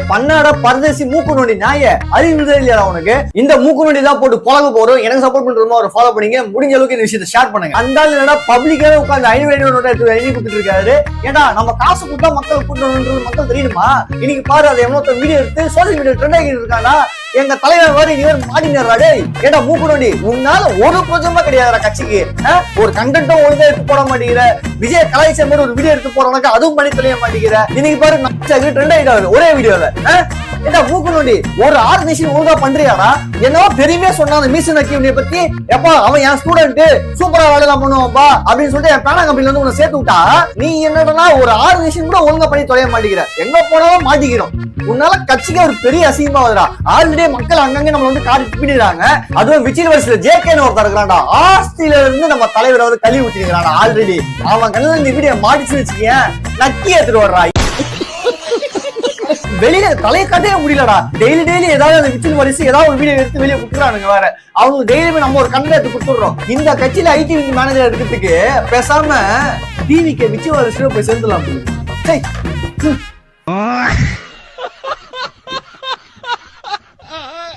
பண்ணாட பரதேசி மூக்கு நோண்டி நாய அறிவுதே இல்லையா உனக்கு? இந்த மூக்கு நோண்டி தான் போட்டு பழக போறோம். எனக்கு சப்போர்ட் பண்றோமோ ஒரு ஃபாலோ பண்ணீங்க. முடிஞ்ச அளவுக்கு இந்த விஷயத்தை ஷேர் பண்ணுங்க. அந்த என்னடா பப்ளிக்காவே உட்காந்து 500 நோட்டை எழுதி கொடுத்துட்டு இருக்காரு. ஏடா நம்ம காசு கொடுத்தா மக்கள் கூட்டணும்ன்றது மக்கள் தெரியுமா? இன்னைக்கு பாரு அதை எவ்வளவு வீடியோ எடுத்து சோசியல் மீடியா ட்ரெண்ட் ஆகிட்டு இருக்கானா? எங்க தலைவர் வர இவர் மாட்டினாரா? ஏடா மூக்கு நோண்டி உன்னால ஒரு பிரச்சனை கிடையாதுடா கட்சிக்கு. ஒரு கண்டென்ட்டும் ஒழுங்கா எடுத்து போட மாட்டேங்கிற. விஜய் கலாய்ச்ச மாதிரி ஒரு வீடியோ எடுத்து போறவனுக்கு அதுவும் பண்ணி தெரிய மாட்டேங்கிற. இன்னைக்கு பாரு ட்ரெண்ட் ஆயிட்டாரு ஒரே வீடியோல. ஏடா மூக்கு நோண்டி ஒரு ஆர்கனைசேஷன் ஒழுங்கா பண்றியாடா? என்னவோ பெருமையா சொன்னா அந்த மீசன் அக்கிவனை பத்தி, எப்பா அவன் என் ஸ்டூடெண்ட் சூப்பரா வேலைலாம் பண்ணுவான்பா அப்படின்னு சொல்லிட்டு என் பேனா கம்பெனில வந்து உன்னை சேர்த்து விட்டா, நீ என்னடா ஒரு ஆர்கனைசேஷன் கூட ஒழுங்கா பண்ணி தொலைய மாட்டேங்கிற. எங்க போனாலும் மாட்டிக்கிறோம். உன்னால கட்சிக்கு ஒரு பெரிய அசிங்கமா வருதா? ஆல்ரெடி மக்கள் அங்கங்க நம்ம வந்து காட்டி பிடிக்கிறாங்க. அதுவும் விஜய் வருஷத்துல ஜேகேன்னு ஒருத்தர் இருக்கிறான்டா. ஆஸ்திரியில இருந்து நம்ம தலைவர் வந்து கழுவி ஊத்திருக்கிறான். ஆல்ரெடி அவன் கண்ணில் இந்த வீடியோ மாட்டிச்சு வச்சுக்கேன் நக்கி ஏத்துட்டு வர்றாய். வெளியில தலையை காட்டவே முடியலடா. டெய்லி ஏதாவது அந்த விச்சில் வரிசை ஏதாவது ஒரு வீடியோ எடுத்து வெளியே கொடுக்குறானுங்க. வேற அவங்க டெய்லியுமே நம்ம ஒரு கண்டென்ட் எடுத்து கொடுத்துடுறோம். இந்த கட்சியில ஐடி மேனேஜர் இருக்கிறதுக்கு பேசாம டிவிக்கு விச்சி வரிசையில போய் சேர்ந்துலாம்.